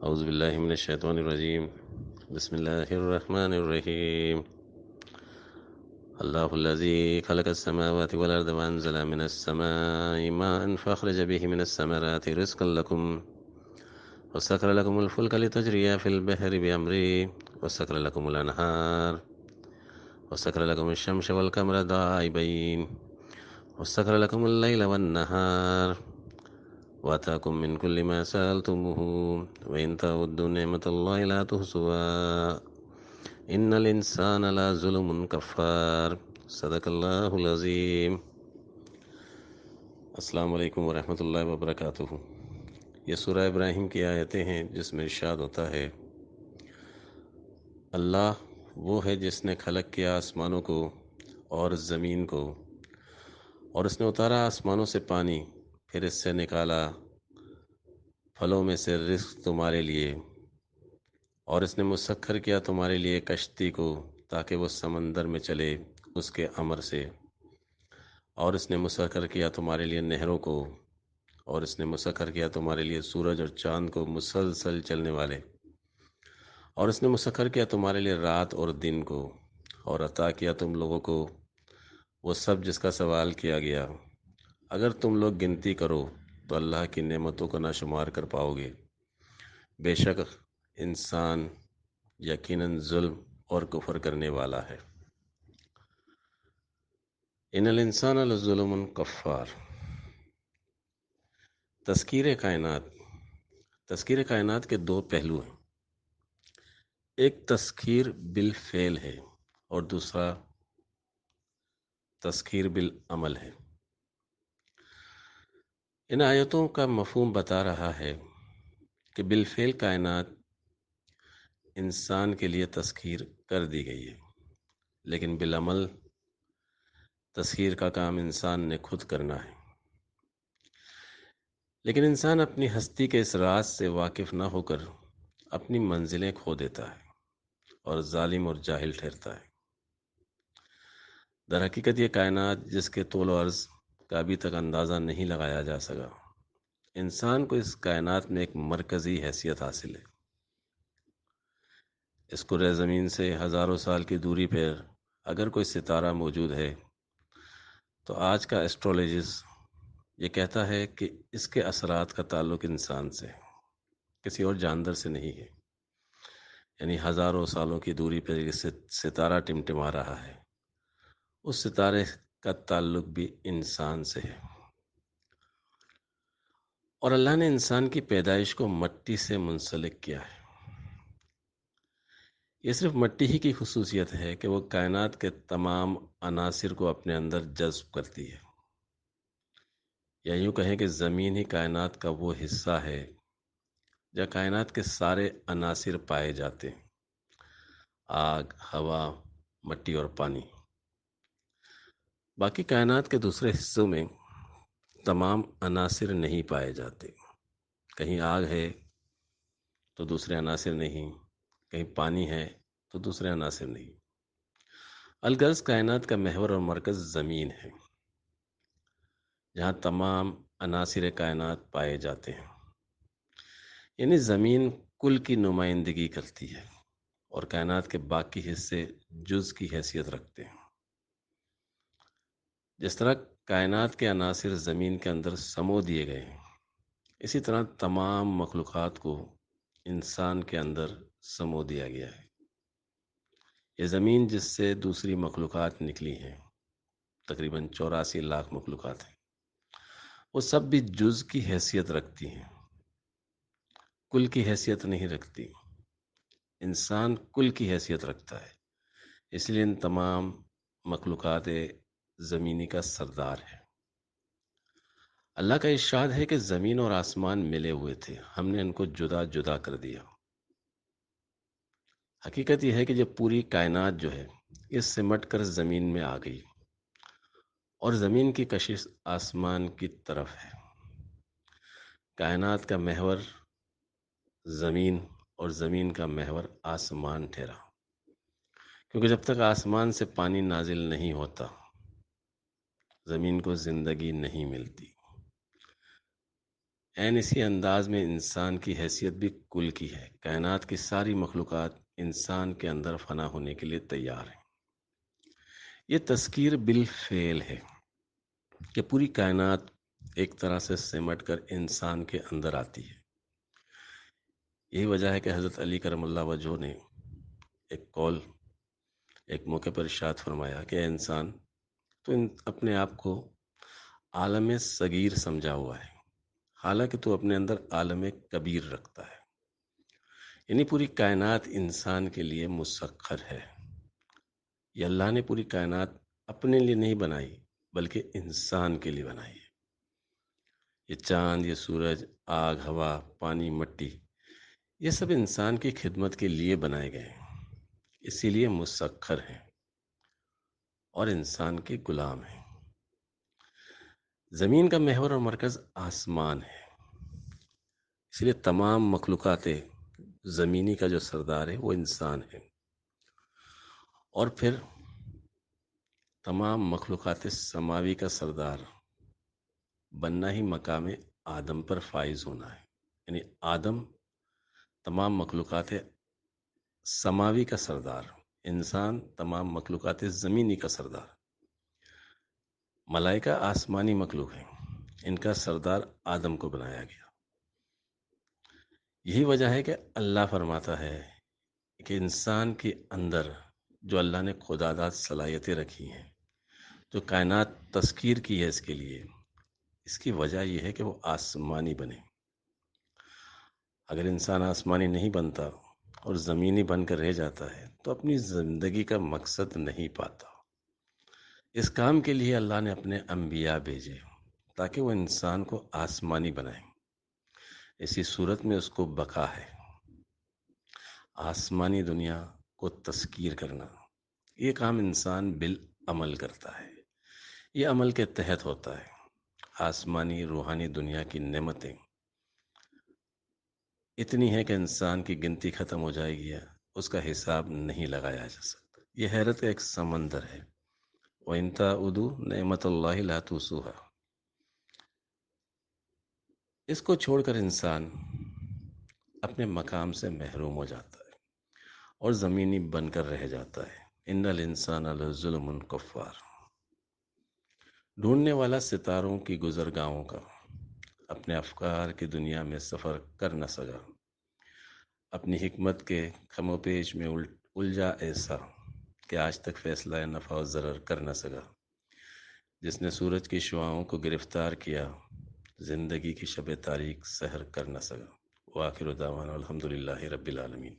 اعوذ باللہ من الشیطان الرجیم بسم اللہ الرحمن الرحیم اللہ الذی خلق السماوات والارض وانزل من السماء ماء فاخرج به من الثمرات رزقا لكم وسخر لكم الفلك لتجري في البحر بأمره وسخر لكم الأنهار وسخر لكم الشمس والقمر دائبين وسخر لكم الليل والنهار وآتاكم من كل ما سألتموه وإن تعدوا نعمة الله لا تحصوها إن الإنسان لظلوم كفار صدق اللہ العظیم۔ السلام علیکم ورحمۃ اللہ وبرکاتہ۔ یہ سورہ ابراہیم کی آیتیں ہیں جس میں ارشاد ہوتا ہے اللہ وہ ہے جس نے خلق کیا آسمانوں کو اور زمین کو، اور اس نے اتارا آسمانوں سے پانی، پھر اس سے نکالا پھلوں میں سے رزق تمہارے لیے، اور اس نے مسخر کیا تمہارے لیے کشتی کو تاکہ وہ سمندر میں چلے اس کے امر سے، اور اس نے مسخر کیا تمہارے لیے نہروں کو، اور اس نے مسخر کیا تمہارے لیے سورج اور چاند کو مسلسل چلنے والے، اور اس نے مسخر کیا تمہارے لیے رات اور دن کو، اور عطا کیا تم لوگوں کو وہ سب جس کا سوال کیا گیا۔ اگر تم لوگ گنتی کرو تو اللہ کی نعمتوں کو نہ شمار کر پاؤ گے۔ بے شک انسان یقیناً ظلم اور کفر کرنے والا ہے۔ ان الانسان لظلوم کفار۔ تذکیر کائنات کے دو پہلو ہیں، ایک تذکیر بالفعل ہے اور دوسرا تذکیر بالعمل ہے۔ ان آیتوں کا مفہوم بتا رہا ہے کہ بالفعل کائنات انسان کے لیے تذکیر کر دی گئی ہے، لیکن بالعمل تذکیر کا کام انسان نے خود کرنا ہے۔ لیکن انسان اپنی ہستی کے اس راز سے واقف نہ ہو کر اپنی منزلیں کھو دیتا ہے اور ظالم اور جاہل ٹھہرتا ہے۔ در حقیقت یہ کائنات جس کے طول و عرض کا ابھی تک اندازہ نہیں لگایا جا سکا، انسان کو اس کائنات میں ایک مرکزی حیثیت حاصل ہے۔ اس کرۂ زمین سے ہزاروں سال کی دوری پر اگر کوئی ستارہ موجود ہے تو آج کا ایسٹرولوجسٹ یہ کہتا ہے کہ اس کے اثرات کا تعلق انسان سے ہے، کسی اور جاندار سے نہیں ہے۔ یعنی ہزاروں سالوں کی دوری پر یہ ستارہ ٹمٹما رہا ہے، اس ستارے کا تعلق بھی انسان سے ہے۔ اور اللہ نے انسان کی پیدائش کو مٹی سے منسلک کیا ہے۔ یہ صرف مٹی ہی کی خصوصیت ہے کہ وہ کائنات کے تمام عناصر کو اپنے اندر جذب کرتی ہے، یا یوں کہیں کہ زمین ہی کائنات کا وہ حصہ ہے جہاں کائنات کے سارے عناصر پائے جاتے ہیں: آگ، ہوا، مٹی اور پانی۔ باقی کائنات کے دوسرے حصوں میں تمام عناصر نہیں پائے جاتے۔ کہیں آگ ہے تو دوسرے عناصر نہیں، کہیں پانی ہے تو دوسرے عناصر نہیں۔ الغرض کائنات کا محور اور مرکز زمین ہے، جہاں تمام عناصر کائنات پائے جاتے ہیں۔ یعنی زمین کل کی نمائندگی کرتی ہے اور کائنات کے باقی حصے جز کی حیثیت رکھتے ہیں۔ جس طرح کائنات کے عناصر زمین کے اندر سمو دیے گئے ہیں، اسی طرح تمام مخلوقات کو انسان کے اندر سمو دیا گیا ہے۔ یہ زمین جس سے دوسری مخلوقات نکلی ہیں، تقریباً 84 لاکھ مخلوقات ہیں، وہ سب بھی جز کی حیثیت رکھتی ہیں، کل کی حیثیت نہیں رکھتی۔ انسان کل کی حیثیت رکھتا ہے، اس لیے ان تمام مخلوقات زمینی کا سردار ہے۔ اللہ کا ارشاد ہے کہ زمین اور آسمان ملے ہوئے تھے، ہم نے ان کو جدا جدا کر دیا۔ حقیقت یہ ہے کہ جب پوری کائنات جو ہے یہ سمٹ کر زمین میں آ گئی اور زمین کی کشش آسمان کی طرف ہے۔ کائنات کا محور زمین اور زمین کا محور آسمان ٹھہرا، کیونکہ جب تک آسمان سے پانی نازل نہیں ہوتا زمین کو زندگی نہیں ملتی۔ عین اسی انداز میں انسان کی حیثیت بھی کل کی ہے۔ کائنات کی ساری مخلوقات انسان کے اندر فنا ہونے کے لیے تیار ہیں۔ یہ تذکیر بالفعل ہے کہ پوری کائنات ایک طرح سے سمٹ کر انسان کے اندر آتی ہے۔ یہی وجہ ہے کہ حضرت علی کرم اللہ وجہہ نے ایک موقع پر ارشاد فرمایا کہ اے انسان، تو اپنے آپ کو عالم صغیر سمجھا ہوا ہے، حالانکہ تو اپنے اندر عالم کبیر رکھتا ہے۔ یعنی پوری کائنات انسان کے لیے مسخر ہے۔ یہ اللہ نے پوری کائنات اپنے لیے نہیں بنائی بلکہ انسان کے لیے بنائی ہے۔ یہ چاند، یہ سورج، آگ، ہوا، پانی، مٹی، یہ سب انسان کی خدمت کے لیے بنائے گئے ہیں، اسی لیے مسخر ہیں اور انسان کے غلام ہیں۔ زمین کا محور اور مرکز آسمان ہے، اس لیے تمام مخلوقات زمینی کا جو سردار ہے وہ انسان ہے، اور پھر تمام مخلوقات سماوی کا سردار بننا ہی مقام آدم پر فائز ہونا ہے۔ یعنی آدم تمام مخلوقات سماوی کا سردار، انسان تمام مخلوقات زمینی کا سردار۔ ملائکہ آسمانی مخلوق ہیں، ان کا سردار آدم کو بنایا گیا۔ یہی وجہ ہے کہ اللہ فرماتا ہے کہ انسان کے اندر جو اللہ نے خداداد صلاحیتیں رکھی ہیں، جو کائنات تسخیر کی ہے اس کے لیے، اس کی وجہ یہ ہے کہ وہ آسمانی بنے۔ اگر انسان آسمانی نہیں بنتا اور زمینی بن کر رہ جاتا ہے تو اپنی زندگی کا مقصد نہیں پاتا۔ اس کام کے لیے اللہ نے اپنے انبیاء بھیجے تاکہ وہ انسان کو آسمانی بنائیں۔ اسی صورت میں اس کو بقا ہے۔ آسمانی دنیا کو تسخیر کرنا، یہ کام انسان بالعمل کرتا ہے، یہ عمل کے تحت ہوتا ہے۔ آسمانی روحانی دنیا کی نعمتیں اتنی ہے کہ انسان کی گنتی ختم ہو جائے گی، اس کا حساب نہیں لگایا جا سکتا۔ یہ حیرت کا ایک سمندر ہے۔ وَإِن تَعُدُّوا نِعْمَتَ اللَّهِ لَا تُحْصُوهَا۔ اس کو چھوڑ کر انسان اپنے مقام سے محروم ہو جاتا ہے اور زمینی بن کر رہ جاتا ہے۔ ان الانسان لظلم کفار۔ ڈھونڈنے والا ستاروں کی گزرگاہوں کا اپنے افکار کی دنیا میں سفر کر نہ سکا، اپنی حکمت کے خم و پیش میں الجھا ایسا کہ آج تک فیصلہ نفع و ضرر کر نہ سکا۔ جس نے سورج کی شعاؤں کو گرفتار کیا، زندگی کی شب تاریک سحر کر نہ سکا۔ وآخر دعوانا الحمدللہ رب العالمین۔